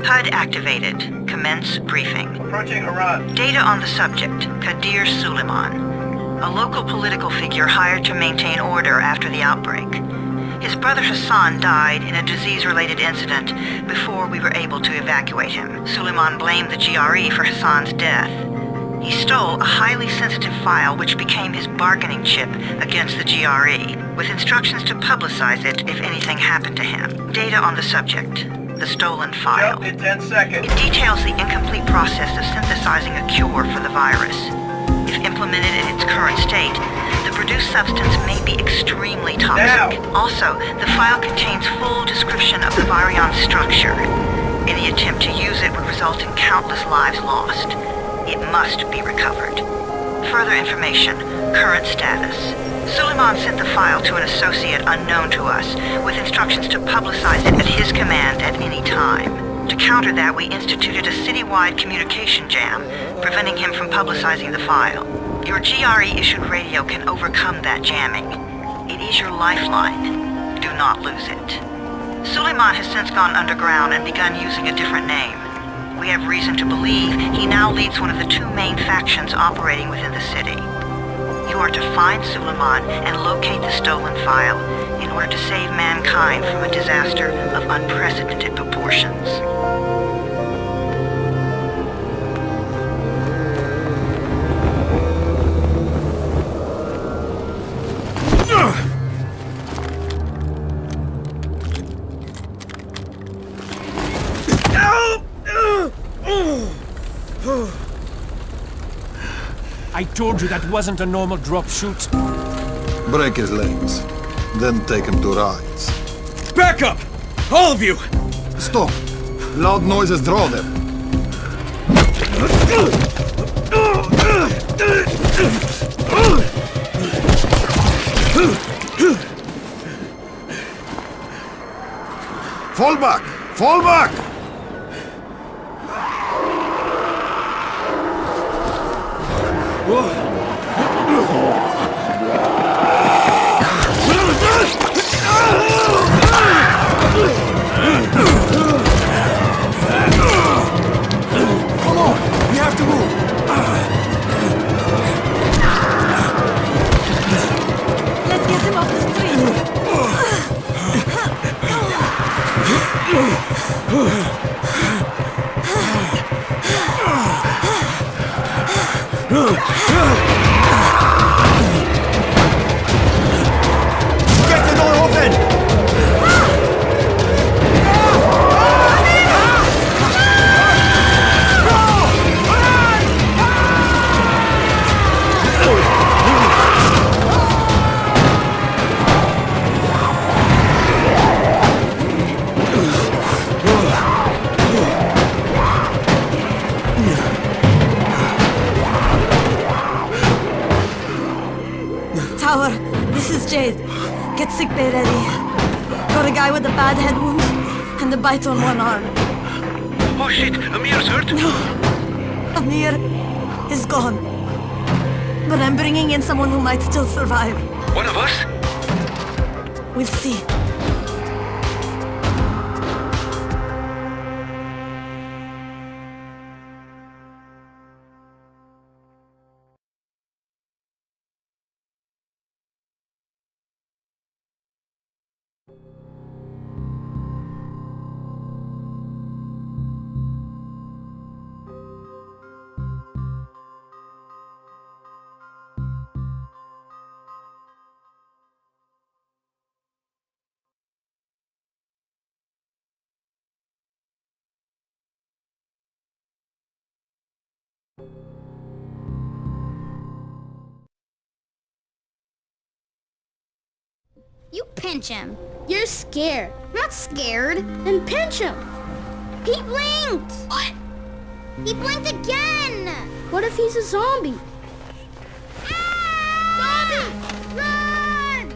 HUD activated. Commence briefing. Approaching Harran. Data on the subject, Kadir Suleiman. A local political figure hired to maintain order after the outbreak. His brother Hassan died in a disease-related incident before we were able to evacuate him. Suleiman blamed the GRE for Hassan's death. He stole a highly sensitive file which became his bargaining chip against the GRE, with instructions to publicize it if anything happened to him. Data on the subject, the stolen file. Jump in 10 seconds. It details the incomplete process of synthesizing a cure for the virus. If implemented in its current state, the produced substance may be extremely toxic. Now. Also, the file contains full description of the virion's structure. Any attempt to use it would result in countless lives lost. It must be recovered. Further information, current status. Suleiman sent the file to an associate unknown to us, with instructions to publicize it at his command at any time. To counter that, we instituted a citywide communication jam, preventing him from publicizing the file. Your GRE-issued radio can overcome that jamming. It is your lifeline. Do not lose it. Suleiman has since gone underground and begun using a different name. We have reason to believe he now leads one of the two main factions operating within the city. You are to find Suleiman and locate the stolen file in order to save mankind from a disaster of unprecedented proportions. I told you that wasn't a normal drop shoot. Break his legs, then take him to rides. Back up! All of you! Stop! Loud noises draw them. Fall back! Fall back! Come on! We have to move! Let's get him off the street! Get the door open! Tower, this is Jade. Get sick bay ready. Got a guy with a bad head wound and a bite on one arm. Oh shit, Amir's hurt? No, Amir is gone. But I'm bringing in someone who might still survive. One of us? We'll see. You pinch him. You're scared. I'm not scared. Then pinch him. He blinked! What? He blinked again! What if he's a zombie? Zombie! Run!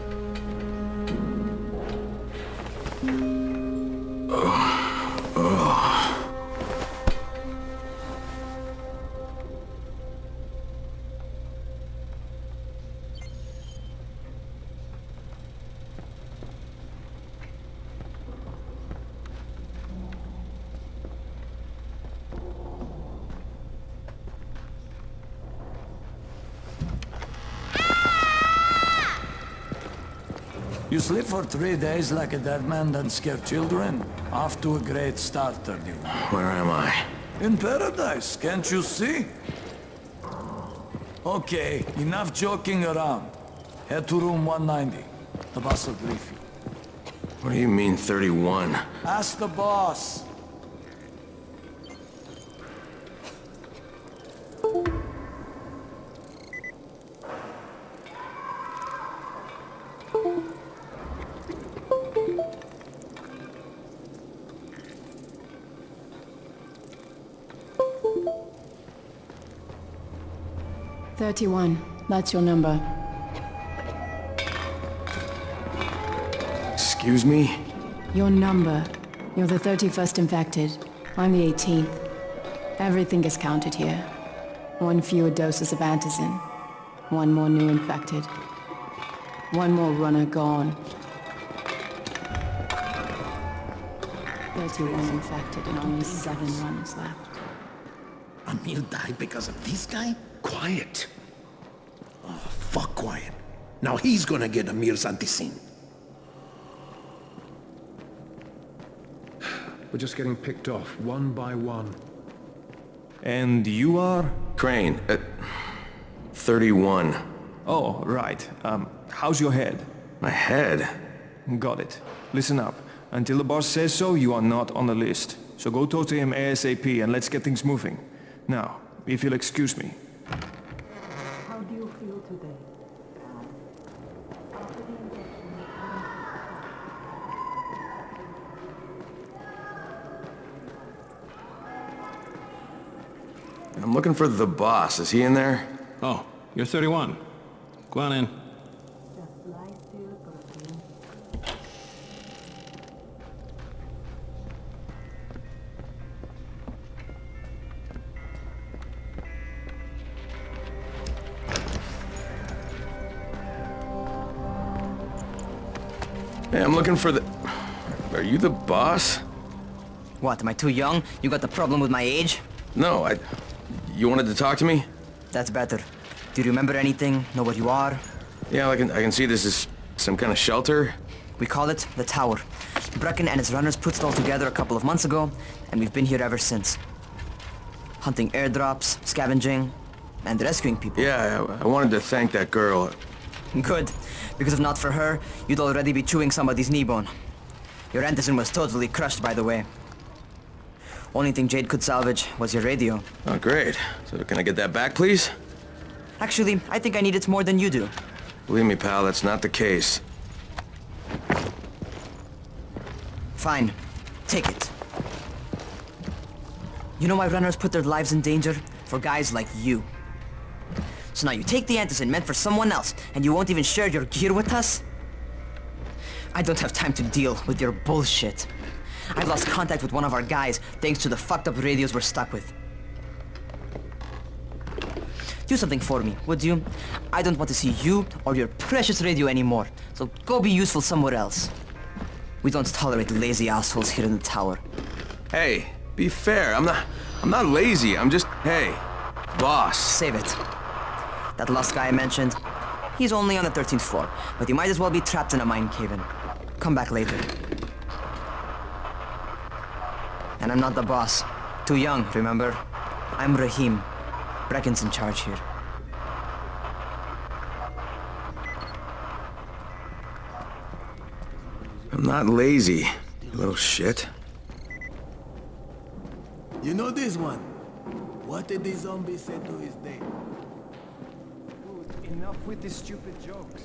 You sleep for 3 days like a dead man, then scare children? Off to a great start, 31. Where am I? In paradise, can't you see? Okay, enough joking around. Head to room 190. The boss will brief you. What do you mean, 31? Ask the boss. That's your number. Excuse me? Your number. You're the 31st infected. I'm the 18th. Everything is counted here. 1 fewer doses of Antizin. 1 more new infected. 1 more runner gone. 31 infected and only 7 runners left. Amir died because of this guy? Quiet. Oh, fuck quiet. Now he's gonna get Amir's Antizin. We're just getting picked off, one by one. And you are? Crane, 31. Oh, right. How's your head? My head? Got it. Listen up. Until the boss says so, you are not on the list. So go talk to him ASAP and let's get things moving. Now, if you'll excuse me. How do you feel today? I'm looking for the boss. Is he in there? Oh, you're 31. Go on in. Hey, I'm looking for the... Are you the boss? What, am I too young? You got the problem with my age? No, You wanted to talk to me? That's better. Do you remember anything? Know what you are? Yeah, I can see this is some kind of shelter. We call it the Tower. Brecken and his runners put it all together a couple of months ago, and we've been here ever since. Hunting airdrops, scavenging, and rescuing people. Yeah, I wanted to thank that girl. Good, because if not for her, you'd already be chewing somebody's knee bone. Your Antizin was totally crushed, by the way. Only thing Jade could salvage was your radio. Oh, great. So can I get that back, please? Actually, I think I need it more than you do. Believe me, pal, that's not the case. Fine. Take it. You know why runners put their lives in danger? For guys like you. So now you take the Antizin meant for someone else, and you won't even share your gear with us? I don't have time to deal with your bullshit. I've lost contact with one of our guys thanks to the fucked up radios we're stuck with. Do something for me, would you? I don't want to see you or your precious radio anymore, so go be useful somewhere else. We don't tolerate lazy assholes here in the tower. Hey, be fair. I'm not lazy. I'm just... Hey, boss. Save it. That last guy I mentioned, he's only on the 13th floor, but he might as well be trapped in a mine cave-in. Come back later. And I'm not the boss. Too young, remember? I'm Rahim. Brecken's in charge here. I'm not lazy, you little shit. You know this one? What did the zombie say to his date? Enough with these stupid jokes.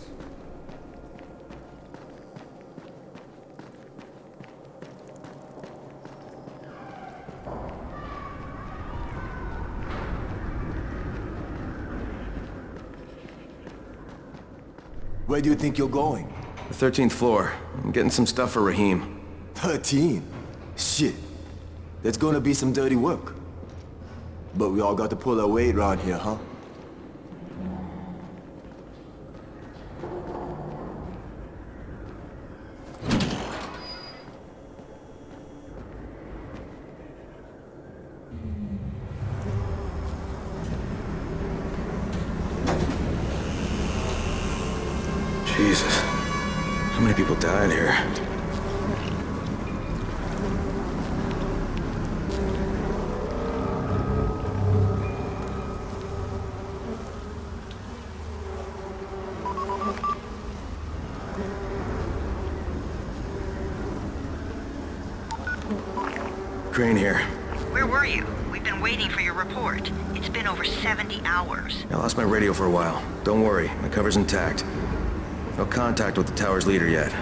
Where do you think you're going? The 13th floor. I'm getting some stuff for Rahim. 13? Shit. There's gonna be some dirty work. But we all got to pull our weight around here, huh? Jesus. How many many people died here. Crane here. Where were you? We've been waiting for your report. It's been over 70 hours. I lost my radio for a while. Don't worry, my cover's intact. No contact with the tower's leader yet.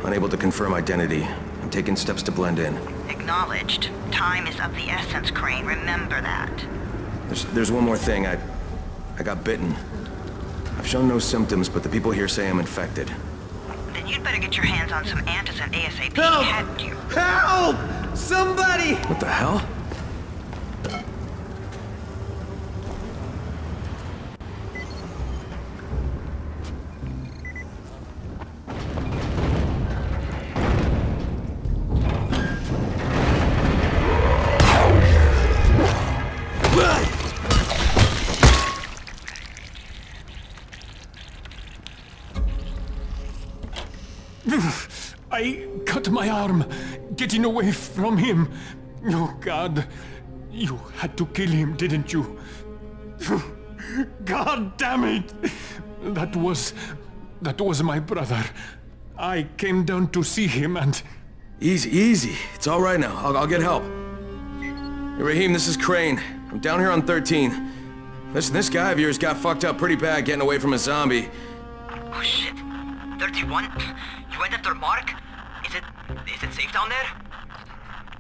Unable to confirm identity. I'm taking steps to blend in. Acknowledged. Time is of the essence, Crane. Remember that. There's one more thing. I got bitten. I've shown no symptoms, but the people here say I'm infected. Then you'd better get your hands on some Antizin ASAP. Help! Hadn't you? Help! Somebody! What the hell? I cut my arm, getting away from him. Oh, God. You had to kill him, didn't you? God damn it! That was my brother. I came down to see him and... Easy. It's all right now. I'll get help. Hey, Rahim, this is Crane. I'm down here on 13. Listen, this guy of yours got fucked up pretty bad getting away from a zombie. Oh shit. 31? You went after Mark? Is it safe down there?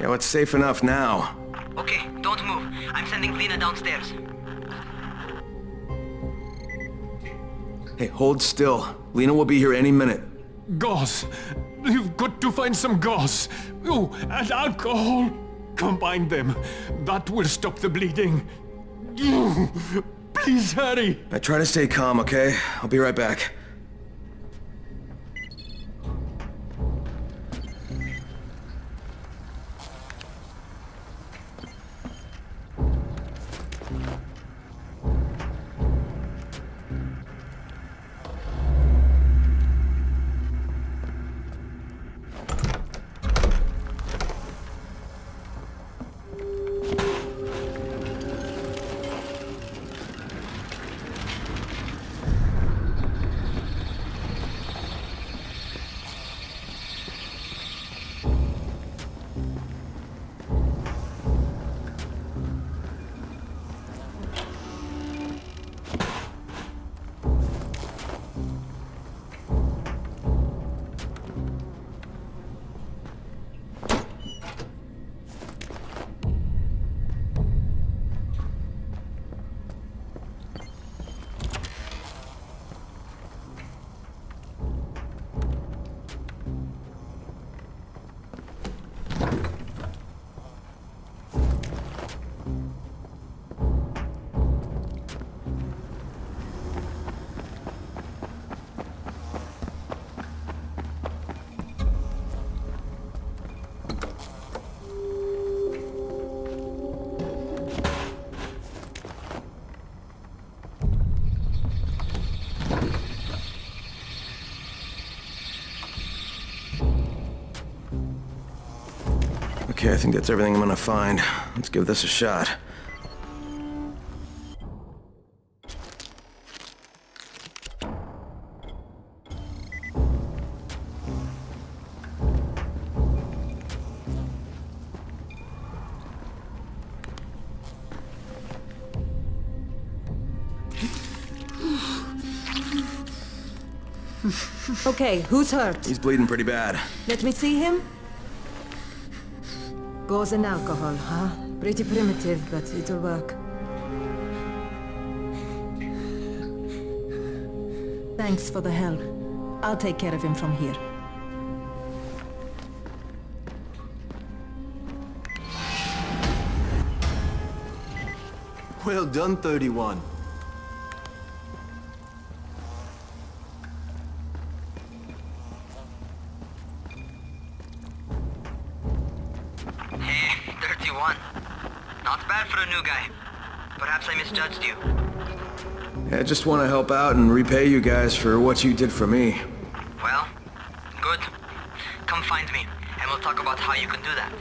Yeah, well, it's safe enough now. Okay, don't move. I'm sending Lena downstairs. Hey, hold still. Lena will be here any minute. Gauze. You've got to find some gauze. Oh, and alcohol. Combine them. That will stop the bleeding. Please hurry. I try to stay calm, okay? I'll be right back. Okay, I think that's everything I'm gonna find. Let's give this a shot. Okay, who's hurt? He's bleeding pretty bad. Let me see him. Gauze and alcohol, huh? Pretty primitive, but it'll work. Thanks for the help. I'll take care of him from here. Well done, 31. Perhaps I misjudged you. I just want to help out and repay you guys for what you did for me. Well, good. Come find me, and we'll talk about how you can do that.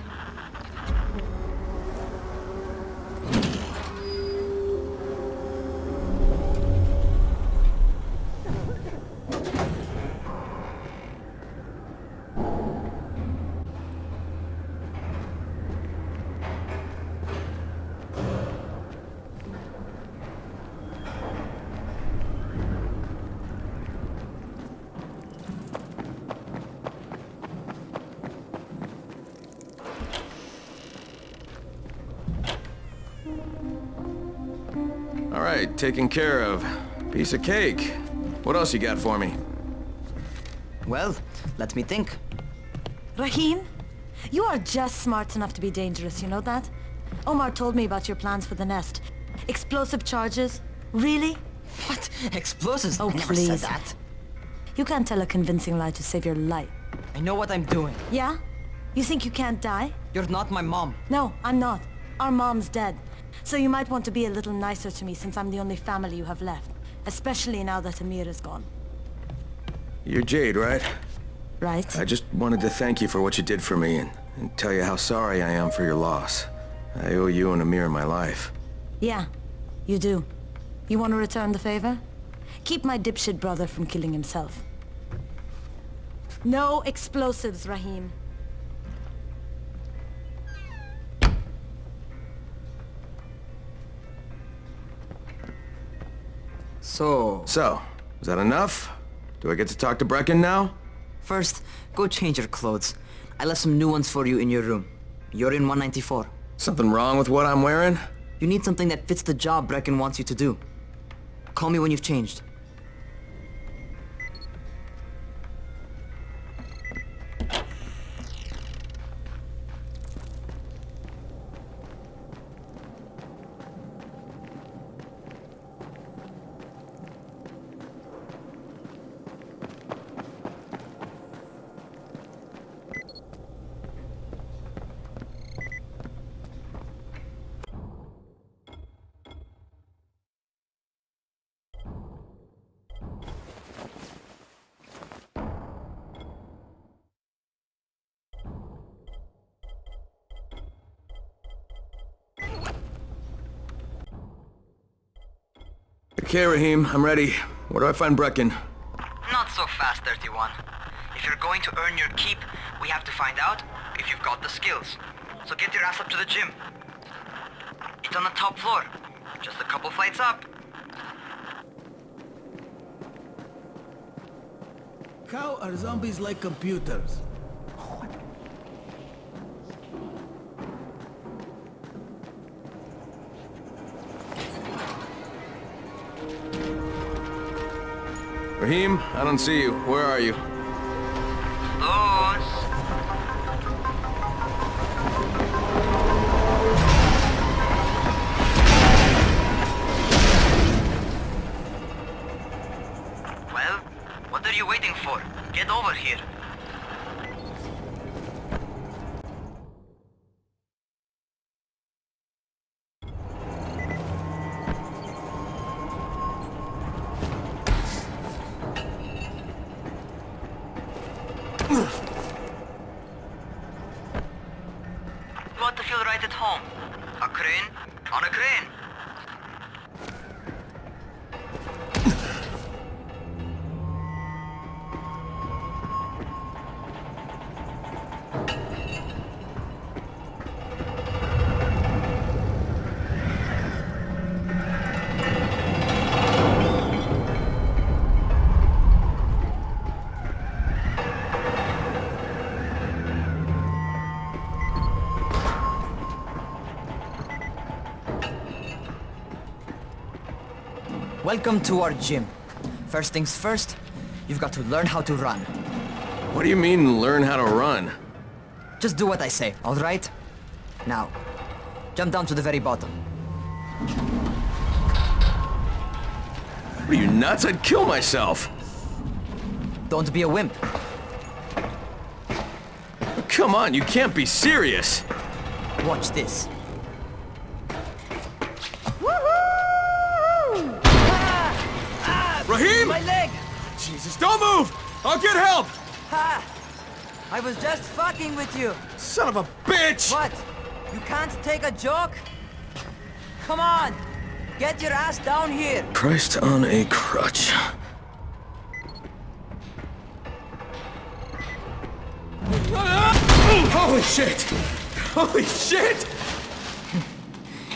All right, taken care of. Piece of cake. What else you got for me? Well, let me think. Rahim, you are just smart enough to be dangerous, you know that? Omar told me about your plans for the nest. Explosive charges? Really? What? Explosives? Oh, I never please. said that. You can't tell a convincing lie to save your life. I know what I'm doing. Yeah? You think you can't die? You're not my mom. No, I'm not. Our mom's dead. So you might want to be a little nicer to me since I'm the only family you have left. Especially now that Amir is gone. You're Jade, right? Right. I just wanted to thank you for what you did for me and tell you how sorry I am for your loss. I owe you and Amir my life. Yeah, you do. You want to return the favor? Keep my dipshit brother from killing himself. No explosives, Rahim. So, is that enough? Do I get to talk to Brecken now? first, go change your clothes. I left some new ones for you in your room. You're in 194. Something wrong with what I'm wearing? You need something that fits the job Brecken wants you to do. Call me when you've changed. Okay, Rahim, I'm ready. Where do I find Brecken? Not so fast, 31. If you're going to earn your keep, we have to find out if you've got the skills. So get your ass up to the gym. It's on the top floor. Just a couple flights up. How are zombies like computers? Rahim, I don't see you. Where are you? Those. Well, what are you waiting for? Get over here. You want to feel right at home. A crane on a crane. Welcome to our gym. First things first, you've got to learn how to run. What do you mean, learn how to run? Just do what I say, all right? Now, jump down to the very bottom. What are you, nuts? I'd kill myself. Don't be a wimp. Come on, you can't be serious. Watch this. Rahim! My leg! Jesus, don't move! I'll get help! I was just fucking with you. Son of a bitch! What? You can't take a joke? Come on! Get your ass down here! Christ on a crutch. Holy shit! Holy shit!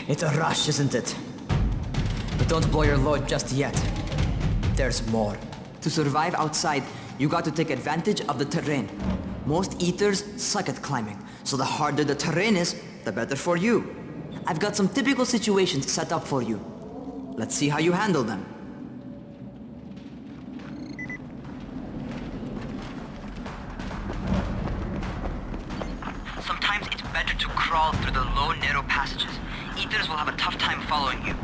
It's a rush, isn't it? But don't blow your load just yet. There's more. To survive outside, you got to take advantage of the terrain. Most eaters suck at climbing, so the harder the terrain is, the better for you. I've got some typical situations set up for you. Let's see how you handle them. Sometimes it's better to crawl through the low, narrow passages. Eaters will have a tough time following you.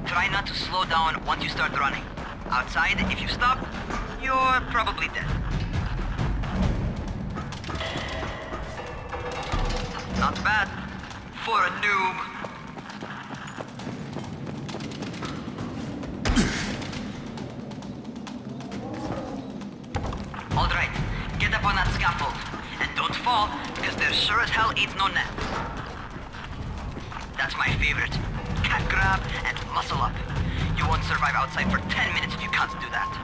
Try not to slow down once you start running. Outside, if you stop, you're probably dead. Not bad for a noob. All right, get up on that scaffold. And don't fall, because there sure as hell ain't no net. That's my favorite. Cat grab and muscle up. You won't survive outside for 10 minutes if you can't do that.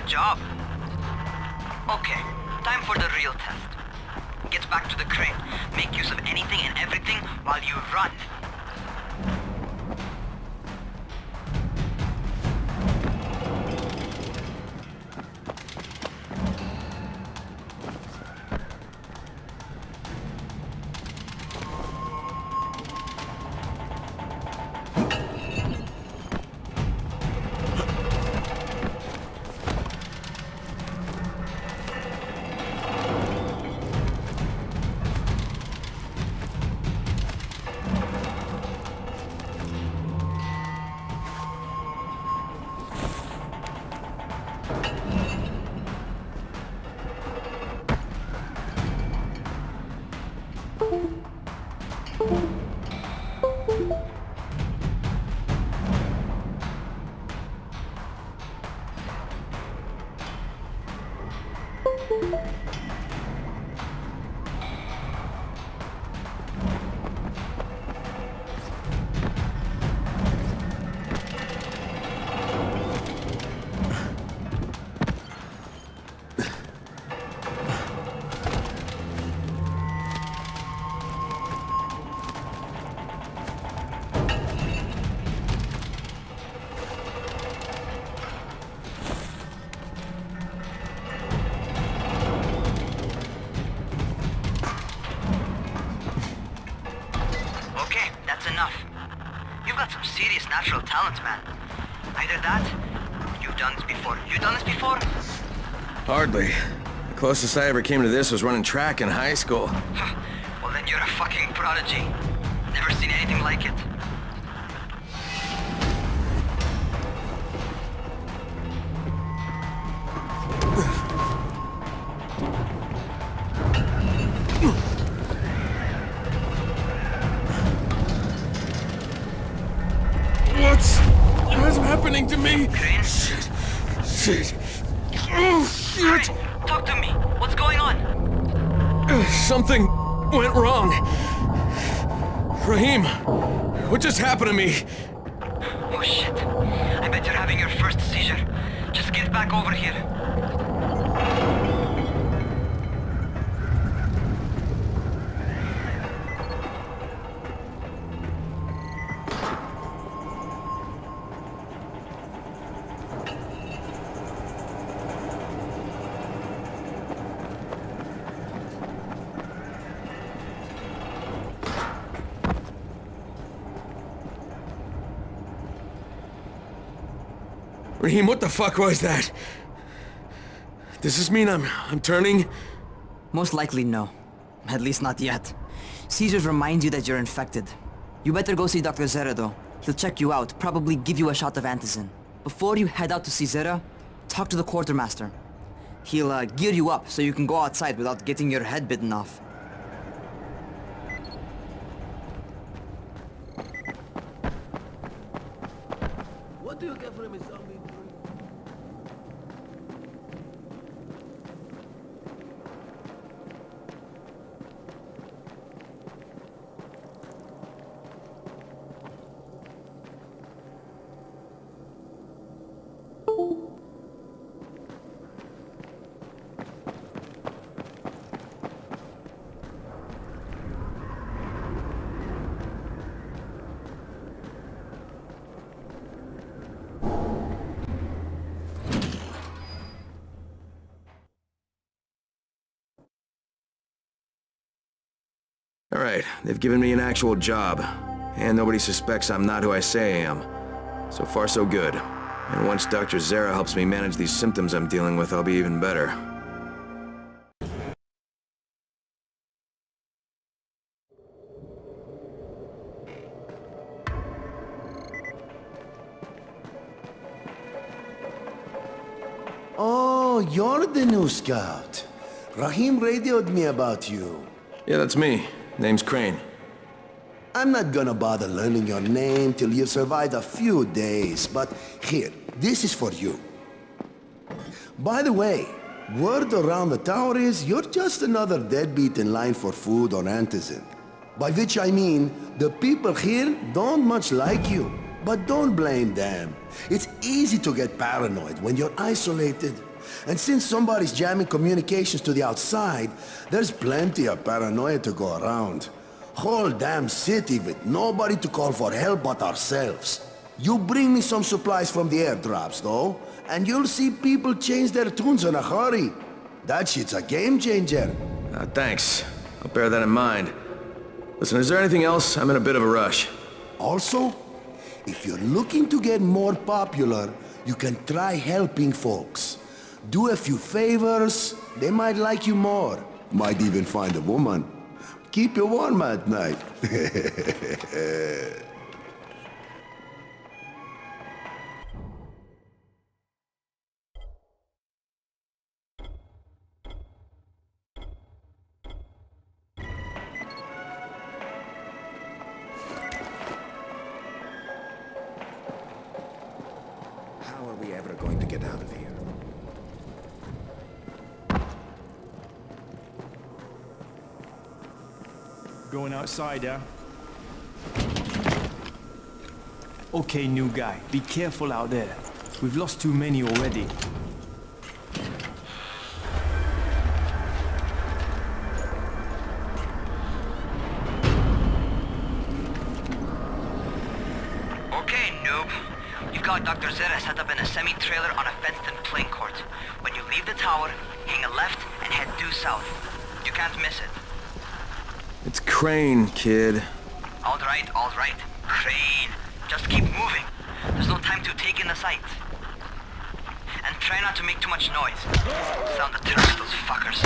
Job. Okay, time for the real test. Get back to the crane. Make use of anything and everything while you run. Natural talent, man. Either that, you've done this before. You done this before? Hardly. The closest I ever came to this was running track in high school. Well, then you're a fucking prodigy. Never seen anything like it. happening to me? Crane? Shit. Oh, shit. Crane, talk to me. What's going on? Something went wrong. Rahim, what just happened to me? Oh shit. I bet you're having your first seizure. Just get back over here. Rahim, what the fuck was that? Does this mean I'm turning? Most likely no. At least not yet. Seizures remind you that you're infected. You better go see Dr. Zere though. He'll check you out, probably give you a shot of Antizin. Before you head out to see Zere, talk to the Quartermaster. He'll gear you up so you can go outside without getting your head bitten off. What do you get from a zombie? Alright, they've given me an actual job. And nobody suspects I'm not who I say I am. So far so good. And once Dr. Zere helps me manage these symptoms I'm dealing with, I'll be even better. Oh, you're the new scout. Rahim radioed me about you. Yeah, that's me. Name's Crane. I'm not gonna bother learning your name till you've survived a few days, but here, this is for you. By the way, word around the tower is you're just another deadbeat in line for food or Antizin. By which I mean, the people here don't much like you. But don't blame them. It's easy to get paranoid when you're isolated. And since somebody's jamming communications to the outside, there's plenty of paranoia to go around. Whole damn city with nobody to call for help but ourselves. You bring me some supplies from the airdrops, though, and you'll see people change their tunes in a hurry. That shit's a game changer. Thanks. I'll bear that in mind. Listen, is there anything else? I'm in a bit of a rush. Also, if you're looking to get more popular, you can try helping folks. Do a few favors, they might like you more. Might even find a woman. Keep you warm at night. How are we ever going to get out of here? Going outside, yeah? Okay, new guy. Be careful out there. We've lost too many already. Okay, noob. You've got Dr. Zere set up in a semi-trailer on a fenced-in playing court. When you leave the tower, hang a left and head due south. You can't miss it. It's Crane, kid. All right. Crane. Just keep moving. There's no time to take in the sights. And try not to make too much noise. Sound the terrors, those fuckers.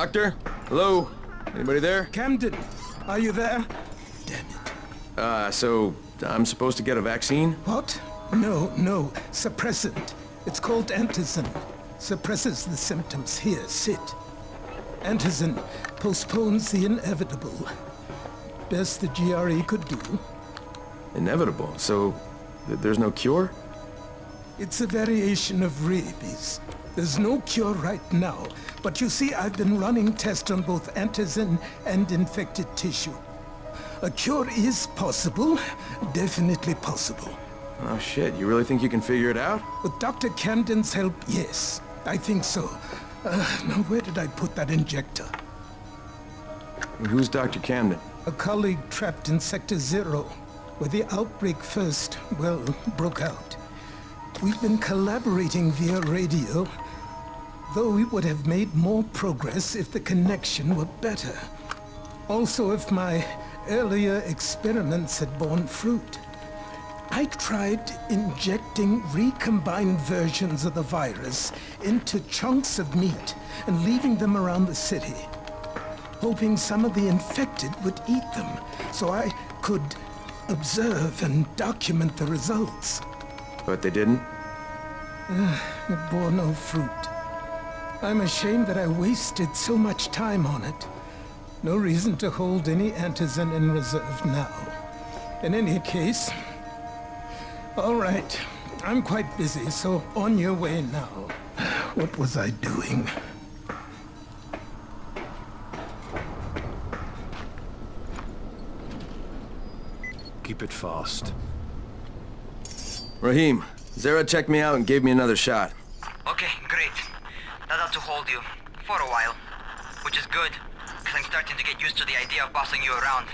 Doctor? Hello? Anybody there? Camden, are you there? So I'm supposed to get a vaccine? What? No, suppressant. It's called Antizin. Suppresses the symptoms. Here, sit. Antizin postpones the inevitable. Best the GRE could do. Inevitable? So there's no cure? It's a variation of rabies. There's no cure right now, but you see, I've been running tests on both Antizin and infected tissue. A cure is possible, definitely possible. Oh shit, you really think you can figure it out? With Dr. Camden's help, yes. I think so. Now where did I put that injector? Who's Dr. Camden? A colleague trapped in Sector 0, where the outbreak first, well, broke out. We've been collaborating via radio, though we would have made more progress if the connection were better. Also, if my earlier experiments had borne fruit. I tried injecting recombined versions of the virus into chunks of meat and leaving them around the city, hoping some of the infected would eat them so I could observe and document the results. But they didn't? It bore no fruit. I'm ashamed that I wasted so much time on it. No reason to hold any Antizin in reserve now. In any case, all right, I'm quite busy, so on your way now. What was I doing? Keep it fast. Rahim, Zere checked me out and gave me another shot. Okay, great. That ought to hold you. For a while. Which is good, because I'm starting to get used to the idea of bossing you around.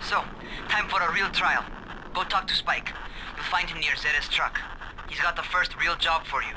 So, time for a real trial. Go talk to Spike. You'll find him near Zere's truck. He's got the first real job for you.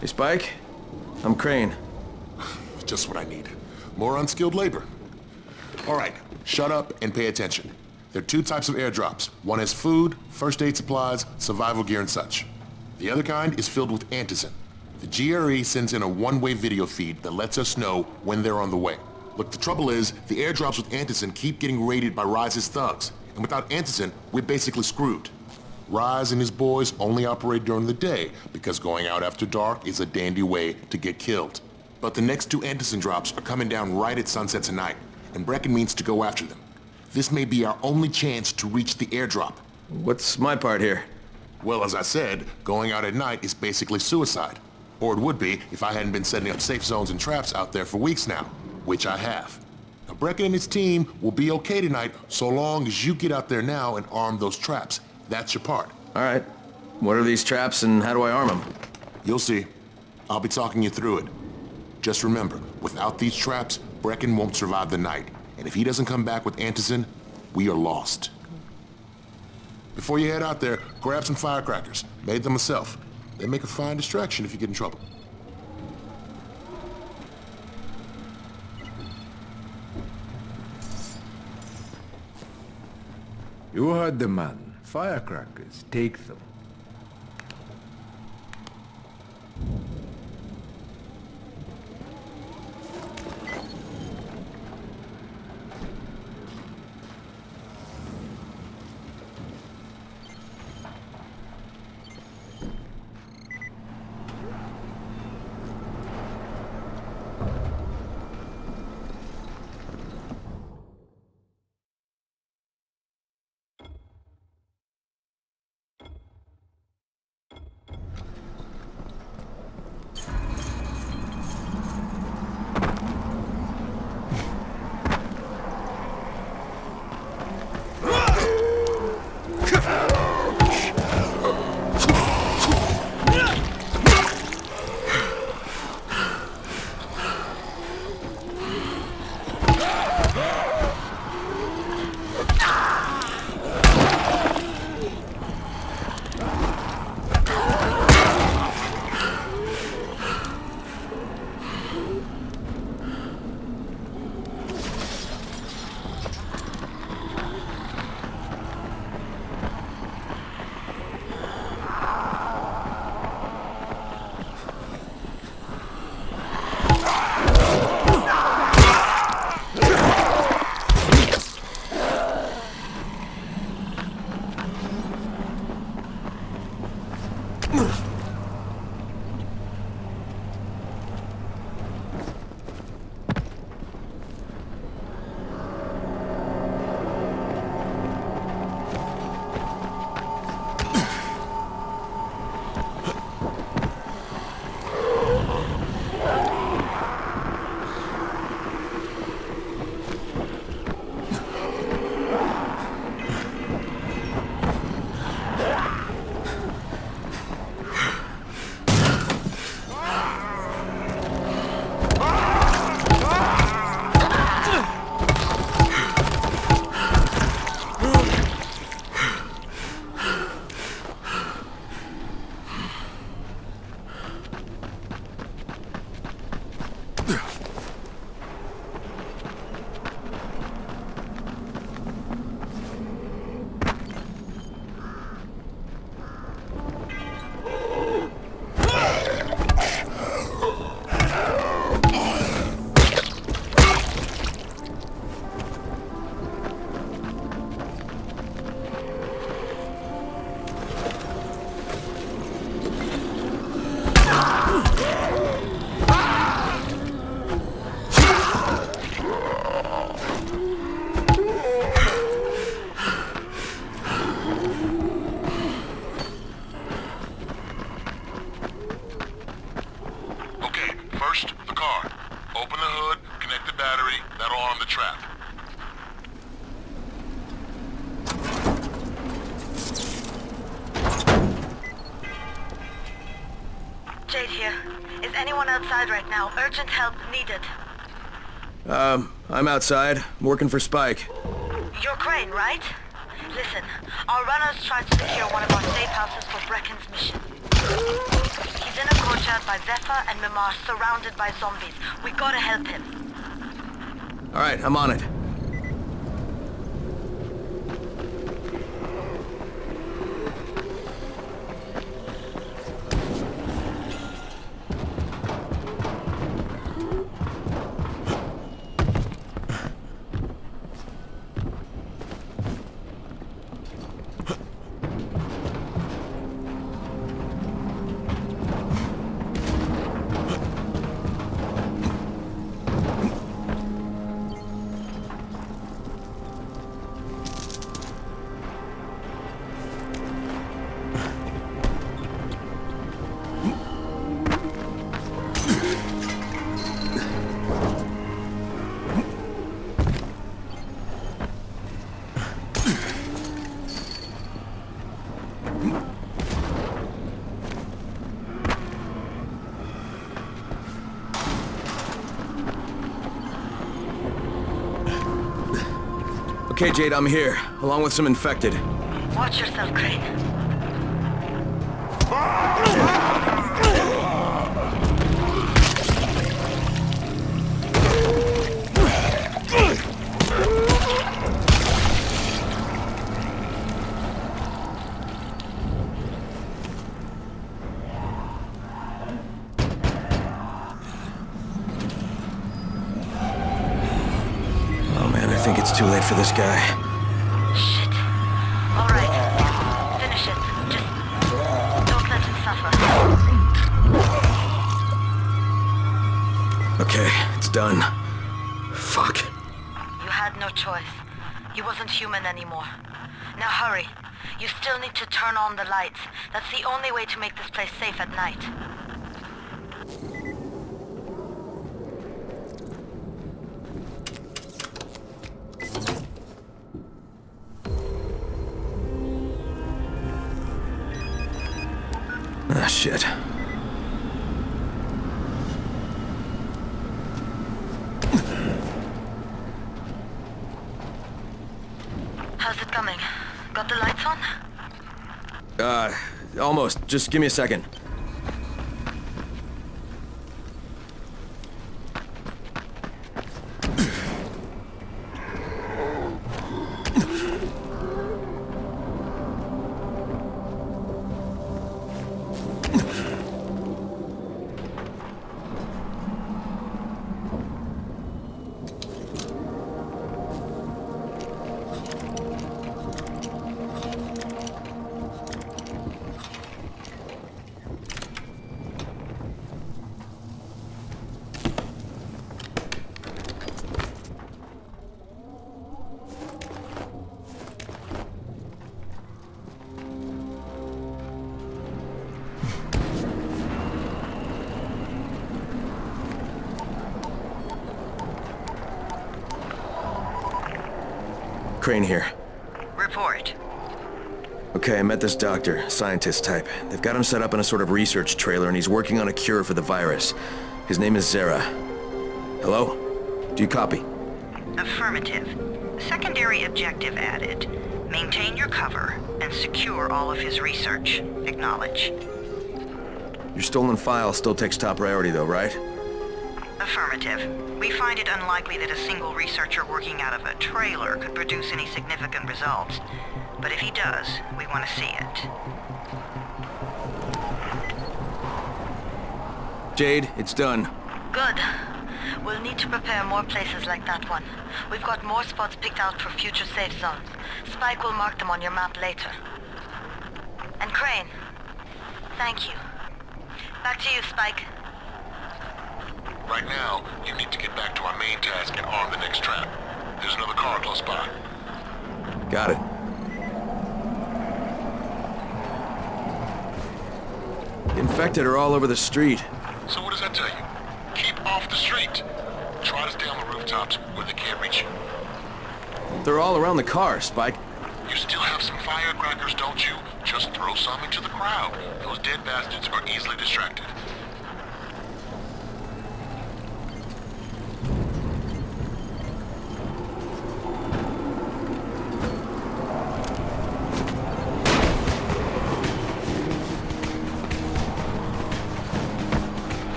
Hey, Spike? I'm Crane. Just what I need. More unskilled labor. All right, shut up and pay attention. There are two types of airdrops. One has food, first aid supplies, survival gear and such. The other kind is filled with Antizin. The GRE sends in a one-way video feed that lets us know when they're on the way. Look, the trouble is, the airdrops with Antizin keep getting raided by Rise's thugs, and without Antizin, we're basically screwed. Rise and his boys only operate during the day because going out after dark is a dandy way to get killed. But the next two Antizin drops are coming down right at sunset tonight, and Brecken means to go after them. This may be our only chance to reach the airdrop. What's my part here? Well, as I said, going out at night is basically suicide. Or it would be if I hadn't been setting up safe zones and traps out there for weeks now, which I have. Now, Brecken and his team will be okay tonight so long as you get out there now and arm those traps. That's your part. All right. What are these traps and how do I arm them? You'll see. I'll be talking you through it. Just remember, without these traps, Brecken won't survive the night. And if he doesn't come back with Antizin, we are lost. Before you head out there, grab some firecrackers. Made them myself. They make a fine distraction if you get in trouble. You heard the man. Firecrackers, take them. Jade here. Is anyone outside right now? Urgent help needed. I'm outside. I'm working for Spike. You're Crane, right? Listen, our runners tried to secure one of our safe houses for Brecken's mission. He's in a courtyard by Zephyr and Mimar, surrounded by zombies. We gotta help him. Alright, I'm on it. Okay, Jade, I'm here, along with some infected. Watch yourself, Crane. I think it's too late for this guy. Shit. All right. Finish it. Just don't let him suffer. Okay, it's done. Fuck. You had no choice. He wasn't human anymore. Now hurry. You still need to turn on the lights. That's the only way to make this place safe at night. Ah, shit. How's it coming? Got the lights on? Almost. Just give me a second. Crane here. Report. Okay, I met this doctor, scientist type. They've got him set up in a sort of research trailer, and he's working on a cure for the virus. His name is Zere. Hello? Do you copy? Affirmative. Secondary objective added. Maintain your cover and secure all of his research. Acknowledge. Your stolen file still takes top priority though, right? Affirmative. We find it unlikely that a single researcher working out of a trailer could produce any significant results. But if he does, we want to see it. Jade, it's done. Good. We'll need to prepare more places like that one. We've got more spots picked out for future safe zones. Spike will mark them on your map later. And Crane, thank you. Back to you, Spike. Right now, you need to get back to our main task and arm the next trap. There's another car close by. Got it. The infected are all over the street. So what does that tell you? Keep off the street. Try to stay on the rooftops where they can't reach you. They're all around the car, Spike. You still have some firecrackers, don't you? Just throw some into the crowd. Those dead bastards are easily distracted.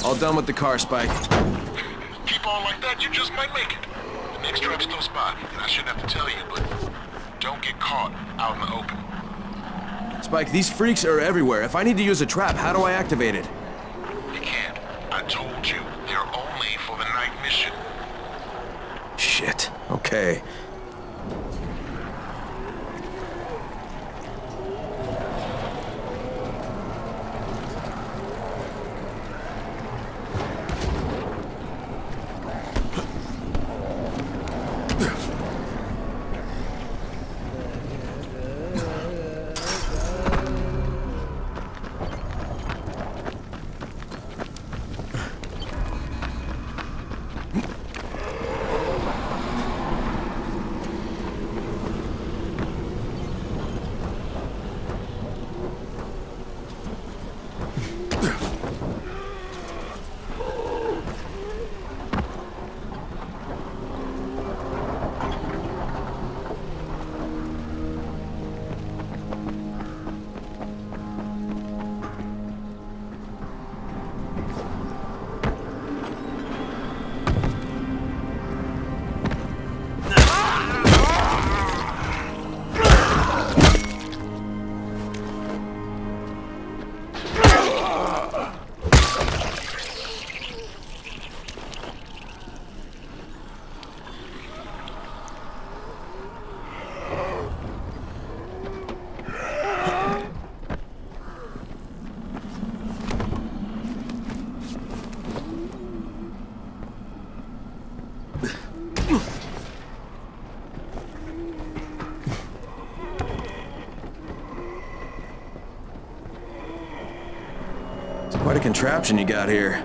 All done with the car, Spike. Keep on like that, you just might make it. The next trap's close by, and I shouldn't have to tell you, but don't get caught out in the open. Spike, these freaks are everywhere. If I need to use a trap, how do I activate it? You can't. I told you, they're only for the night mission. Shit. Okay. Quite a contraption you got here.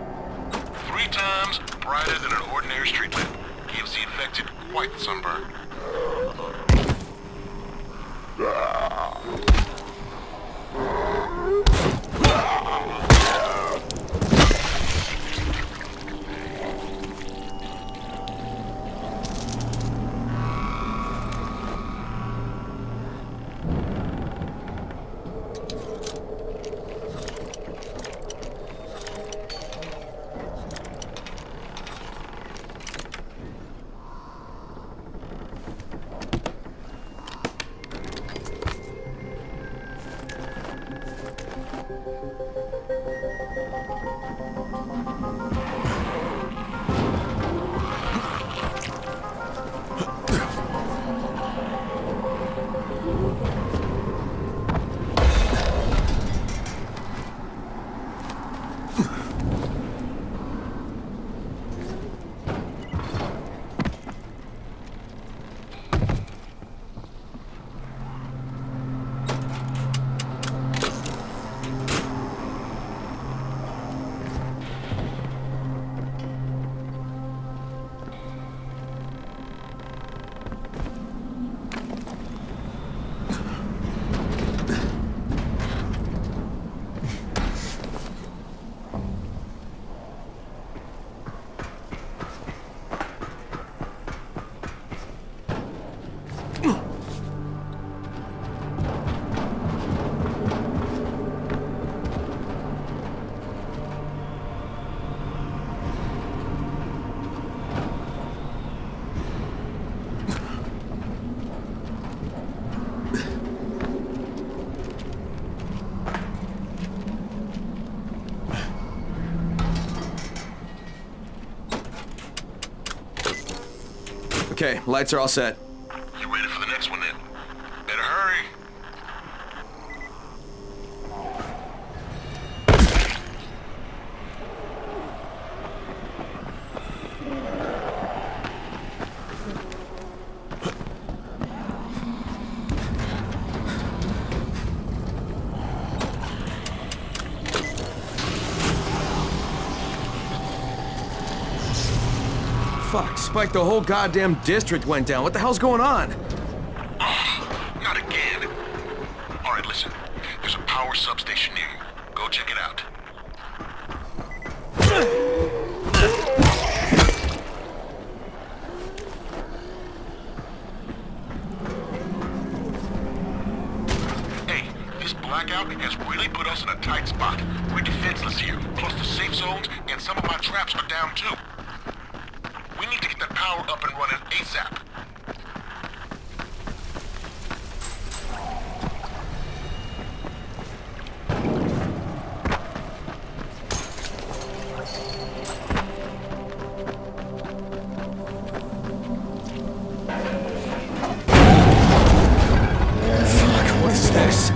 3 times brighter than an ordinary street lamp. Gives the infected quite the sunburn. Okay, lights are all set. You ready for the next one then? Better hurry. Fuck, Spike, the whole goddamn district went down. What the hell's going on? Not again. All right, listen. There's a power substation near you. Go check it out. Hey, this blackout has really put us in a tight spot. We're defenseless here. Plus the safe zones and some of my traps are down too. We need to get that power up and running ASAP. Fuck, what is this?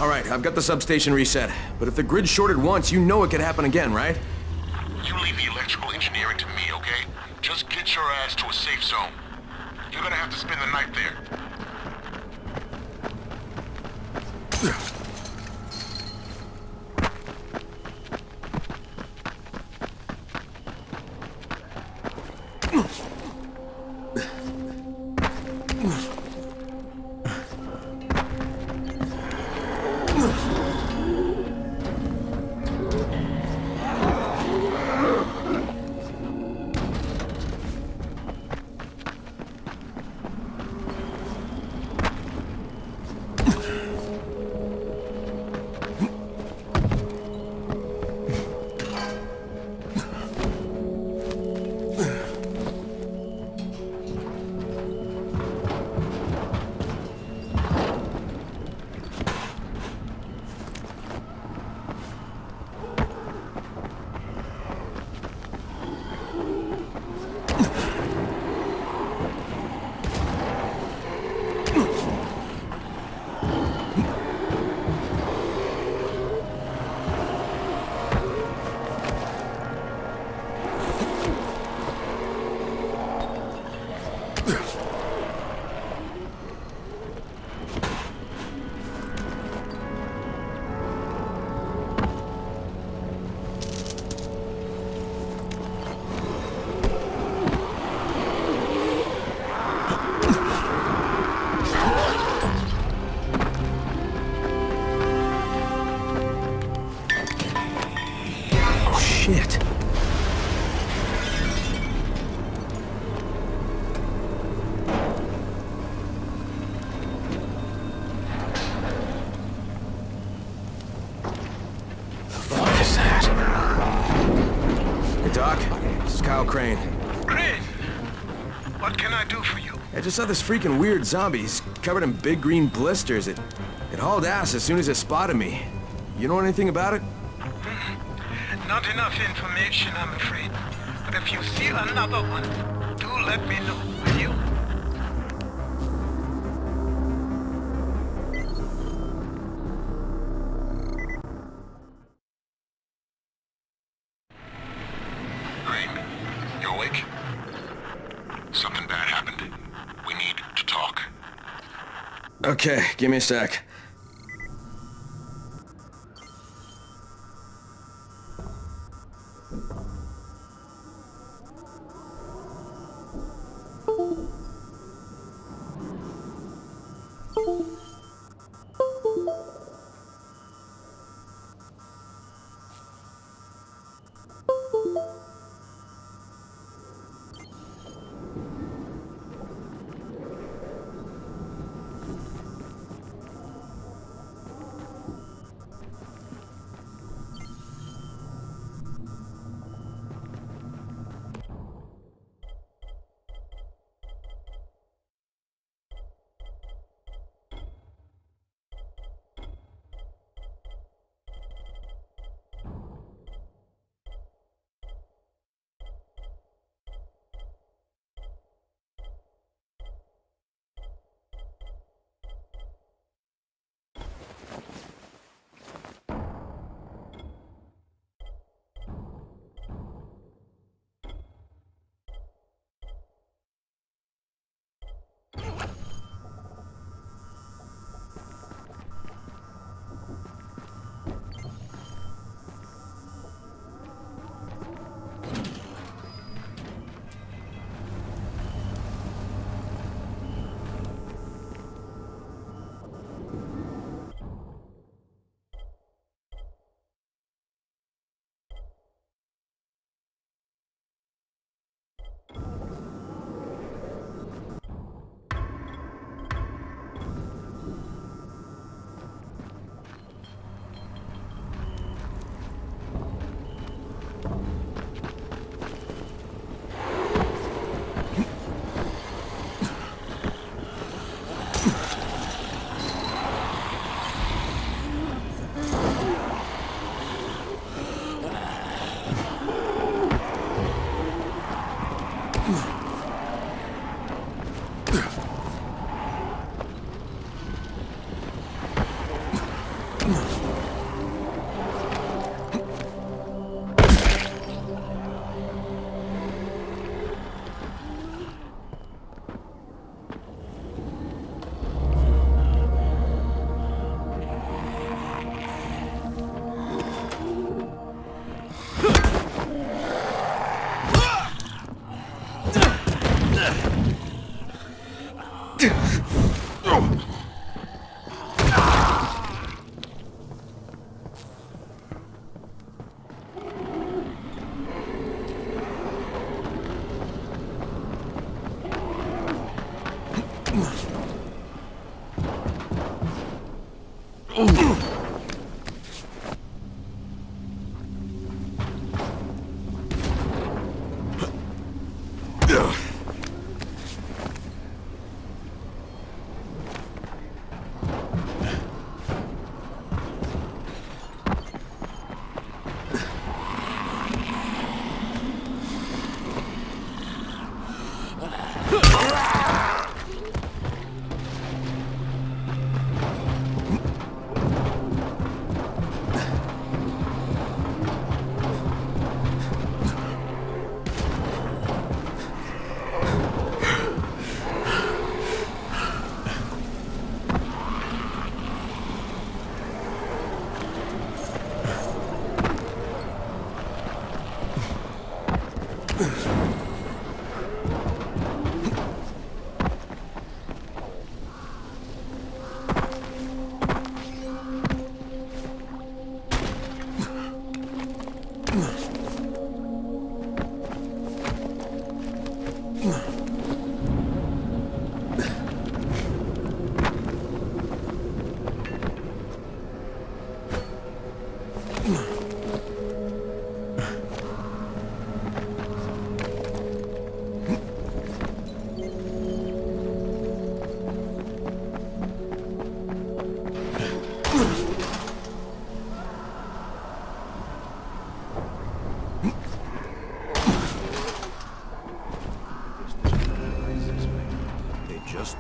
Alright, I've got the substation reset. But if the grid shorted once, you know it could happen again, right? You leave the electrical engineering to me, okay? Just get your ass to a safe zone. You're gonna have to spend the night there. this is Kyle Crane. Crane! What can I do for you? I just saw this freaking weird zombie. He's covered in big green blisters. It hauled ass as soon as it spotted me. You know anything about it? Not enough information, I'm afraid. But if you see another one, do let me know, will you? Crane, you awake? Something bad happened. We need to talk. Okay, give me a sec.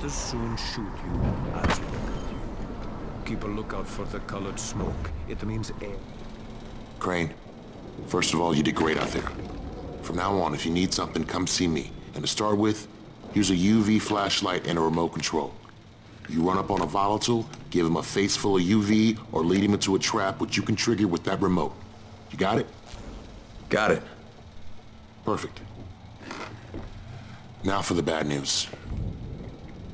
as soon shoot you as look at you. Keep a lookout for the colored smoke. It means air. Crane, first of all, you did great out there. From now on, if you need something, come see me. And to start with, here's a UV flashlight and a remote control. You run up on a volatile, give him a face full of UV, or lead him into a trap which you can trigger with that remote. You got it? Got it. Perfect. Now for the bad news.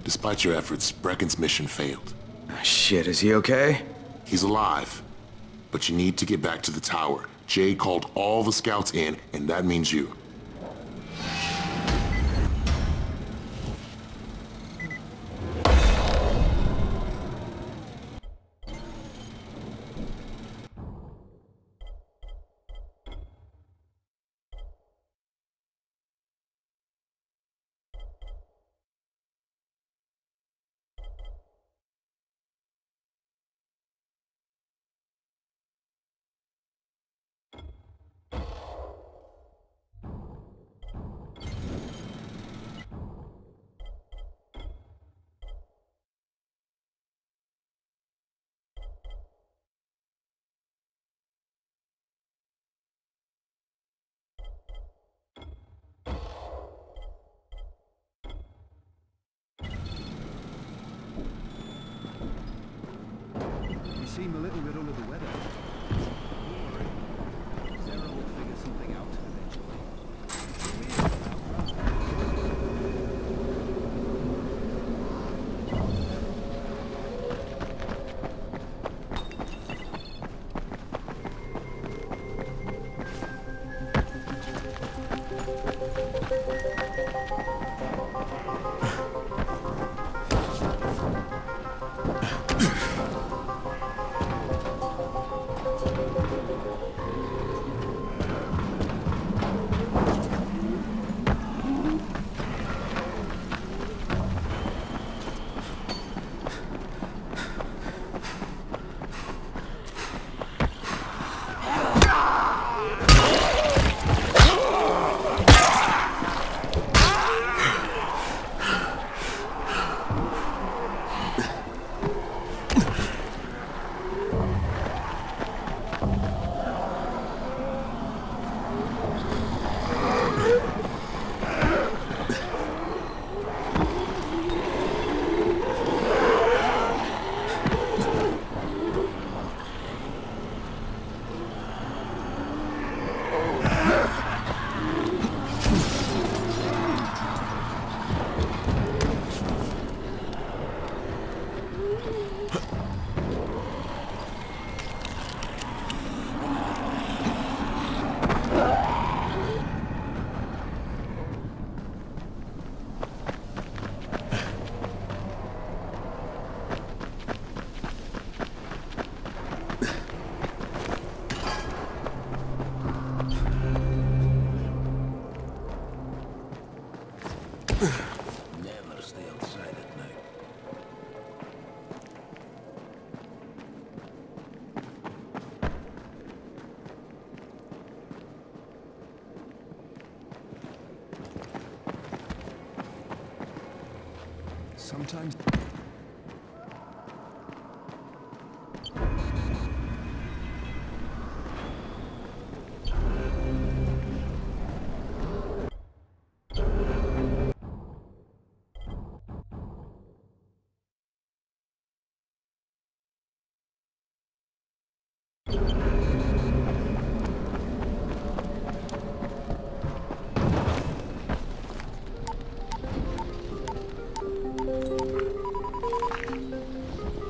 Despite your efforts, Brecken's mission failed. Shit, is he okay? He's alive, but you need to get back to the tower. Jade called all the scouts in, and that means you. You seem a little bit under the weather. Don't worry. Zere will figure something out Never stay outside at night. Sometimes...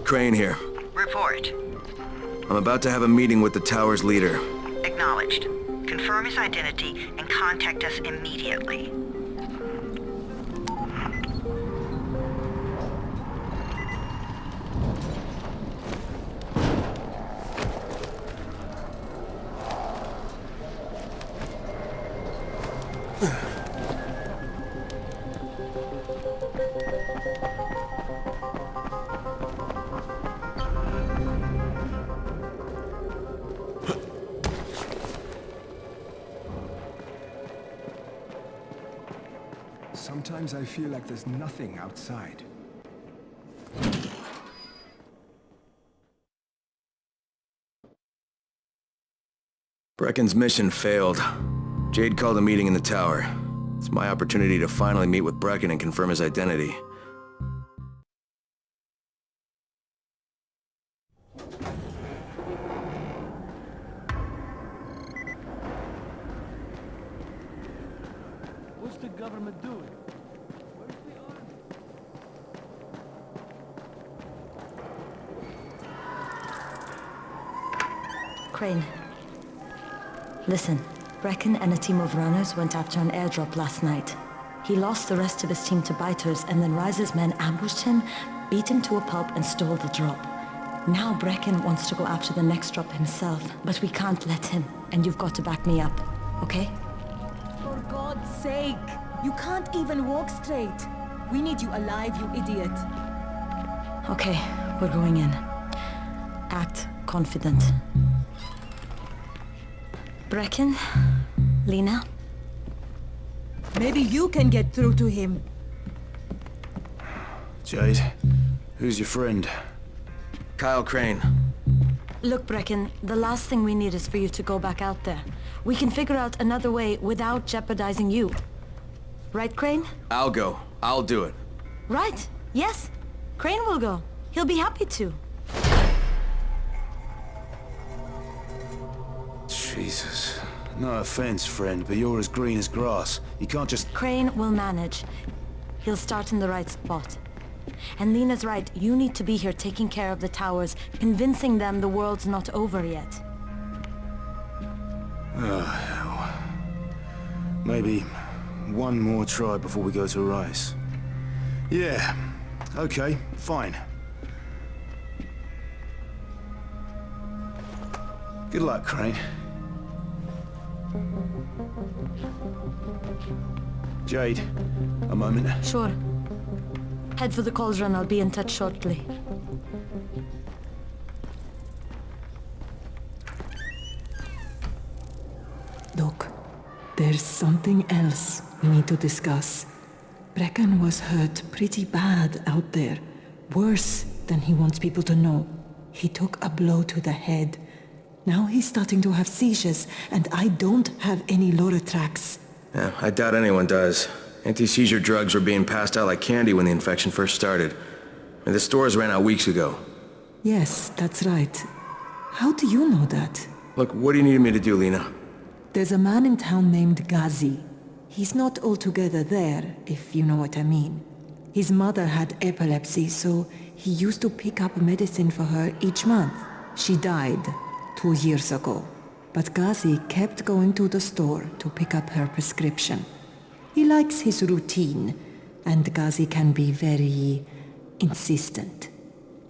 Crane here. Report. I'm about to have a meeting with the tower's leader. Acknowledged. Confirm his identity and contact us immediately. Sometimes I feel like there's nothing outside. Brecken's mission failed. Jade called a meeting in the tower. It's my opportunity to finally meet with Brecken and confirm his identity. What's the government doing? Crane. Listen, Brecken and a team of runners went after an airdrop last night. He lost the rest of his team to biters, and then Rise's men ambushed him, beat him to a pulp, and stole the drop. Now Brecken wants to go after the next drop himself, but we can't let him, and you've got to back me up, okay? For God's sake! You can't even walk straight! We need you alive, you idiot! Okay, we're going in. Act confident. Brecken? Lena? Maybe you can get through to him. Jade, who's your friend? Kyle Crane. Look, Brecken, the last thing we need is for you to go back out there. We can figure out another way without jeopardizing you. Right, Crane? I'll go. I'll do it. Right. Yes. Crane will go. He'll be happy to. Jesus. No offense, friend, but you're as green as grass. You can't just... Crane will manage. He'll start in the right spot. And Lena's right, you need to be here taking care of the towers, convincing them the world's not over yet. Oh, hell. Maybe one more try before we go to Rice. Yeah, okay, fine. Good luck, Crane. Jade, a moment. Sure. Head for the cauldron, I'll be in touch shortly. Look, there's something else we need to discuss. Brecken was hurt pretty bad out there. Worse than he wants people to know. He took a blow to the head. Now he's starting to have seizures, and I don't have any Loratrax. Yeah, I doubt anyone does. Anti-seizure drugs were being passed out like candy when the infection first started. And the stores ran out weeks ago. Yes, that's right. How do you know that? Look, what do you need me to do, Lena? There's a man in town named Ghazi. He's not altogether there, if you know what I mean. His mother had epilepsy, so he used to pick up medicine for her each month. She died 2 years ago. But Ghazi kept going to the store to pick up her prescription. He likes his routine, and Ghazi can be very insistent.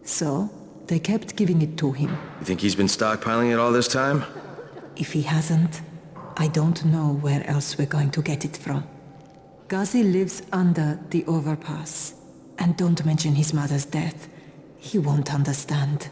So, they kept giving it to him. You think he's been stockpiling it all this time? If he hasn't, I don't know where else we're going to get it from. Ghazi lives under the overpass. And don't mention his mother's death. He won't understand.